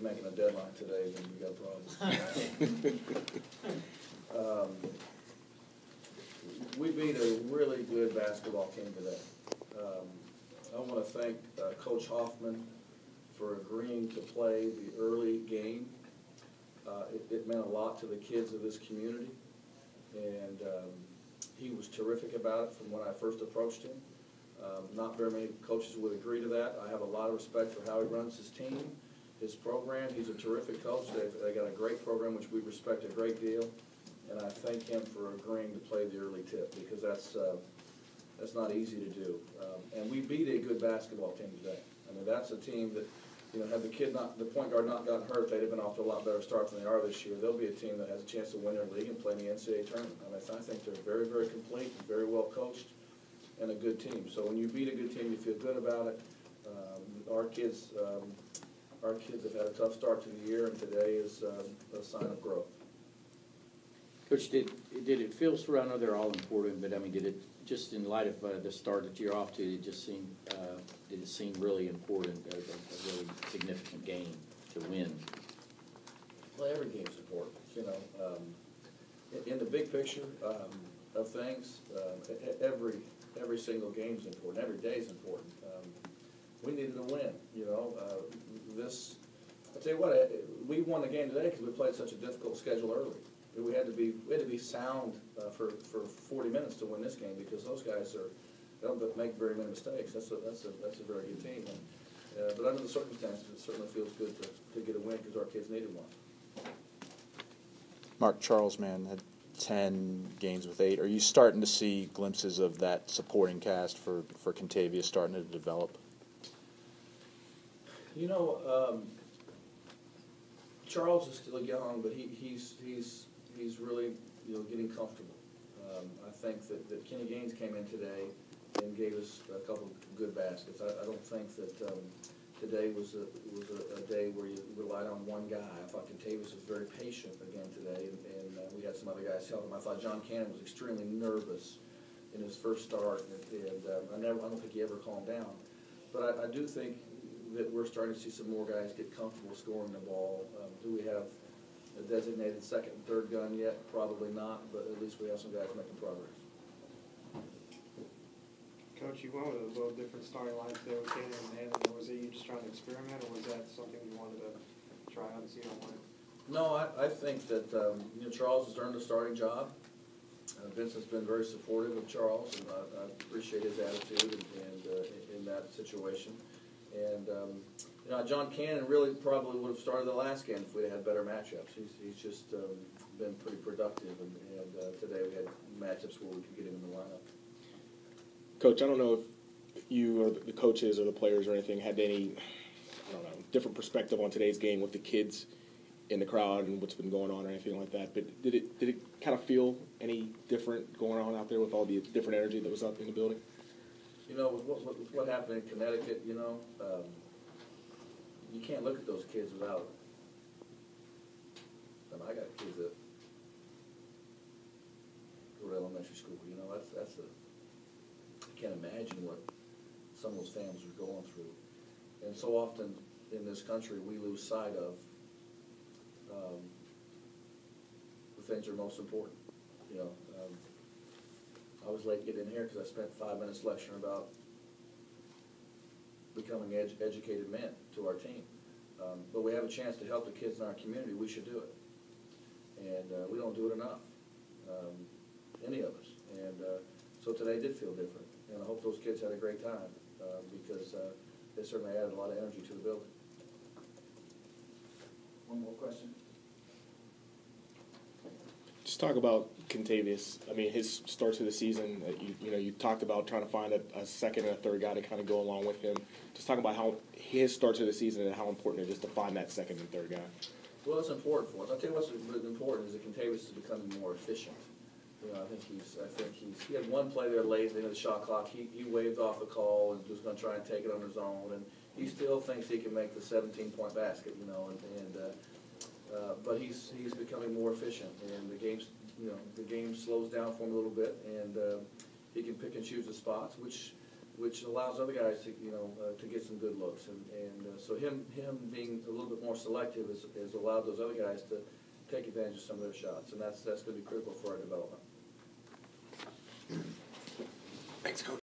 making a deadline today, then we got problems. We beat a really good basketball team today. I want to thank Coach Hoffman for agreeing to play the early game. It meant a lot to the kids of this community, and he was terrific about it from when I first approached him. Not very many coaches would agree to that. I have a lot of respect for how he runs his team, his program. He's a terrific coach. They got a great program, which we respect a great deal, and I thank him for agreeing to play the early tip, because that's not easy to do. And we beat a good basketball team today. I mean, that's a team that, you know, had the point guard not gotten hurt, they'd have been off to a lot better start than they are this year. They'll be a team that has a chance to win their league and play in the NCAA tournament. I mean, I think they're very, very complete, very well coached, and a good team. So when you beat a good team, you feel good about it. Our kids have had a tough start to the year, and today is a sign of growth. Coach, did it feel through? I know they're all important, but I mean, did it just in light of the start that you're off to? Did it seem really important, a really significant game to win? Well, every game's important, you know. In the big picture of things, every single game's important. Every day's important. We needed to win, you know. I tell you what, we won the game today because we played such a difficult schedule early. We had to be sound for 40 minutes to win this game, because those guys don't make very many mistakes. That's a very good team. But under the circumstances, it certainly feels good to get a win, because our kids needed one. Mark, Charles, man, had 10 games with 8. Are you starting to see glimpses of that supporting cast for Contavious starting to develop? You know, Charles is still young, but he's really, you know, getting comfortable. I think that Kenny Gaines came in today and gave us a couple of good baskets. I don't think that today was a day where you relied on one guy. I thought Contavious was very patient again today, and we had some other guys help him. I thought John Cannon was extremely nervous in his first start, and I don't think he ever calmed down. But I do think that we're starting to see some more guys get comfortable scoring the ball. Do we have a designated second and third gun yet? Probably not, but at least we have some guys making progress. Coach, you went with a little different starting line today with Cannon and Manning. Was it you just trying to experiment, or was that something you wanted to try out and see how it went? No, I think that you know, Charles has earned a starting job. Vince has been very supportive of Charles, and I appreciate his attitude and in that situation. And you know, John Cannon really probably would have started the last game if we had better matchups. He's just been pretty productive, and today we had matchups where we could get him in the lineup. Coach, I don't know if you or the coaches or the players or anything had any, I don't know, different perspective on today's game with the kids in the crowd and what's been going on or anything like that. But did it kind of feel any different going on out there with all the different energy that was up in the building? You know, what happened in Connecticut, you know, you can't look at those kids without it. And I got kids that go to elementary school, you know, that's I can't imagine what some of those families are going through. And so often in this country, we lose sight of the things that are most important, you know. I was late getting in here because I spent 5 minutes lecturing about becoming educated men to our team. But we have a chance to help the kids in our community. We should do it. And we don't do it enough, any of us. And so today did feel different. And I hope those kids had a great time because they certainly added a lot of energy to the building. One more question. Just talk about Contavious. I mean, his start to the season, you talked about trying to find a second and a third guy to kind of go along with him. Just talk about how his start to the season and how important it is to find that second and third guy. Well, it's important for us. I'll tell you what's important is that Contavious is becoming more efficient. You know, I think he had one play there late at the end of the shot clock. He waved off the call and was going to try and take it on his own, and he still thinks he can make the 17-point basket. You know, but he's becoming more efficient, and the game slows down for him a little bit, and he can pick and choose his spots, which which allows other guys to, to get some good looks. And so him being a little bit more selective has allowed those other guys to take advantage of some of their shots, and that's going to be critical for our development. Thanks, Coach.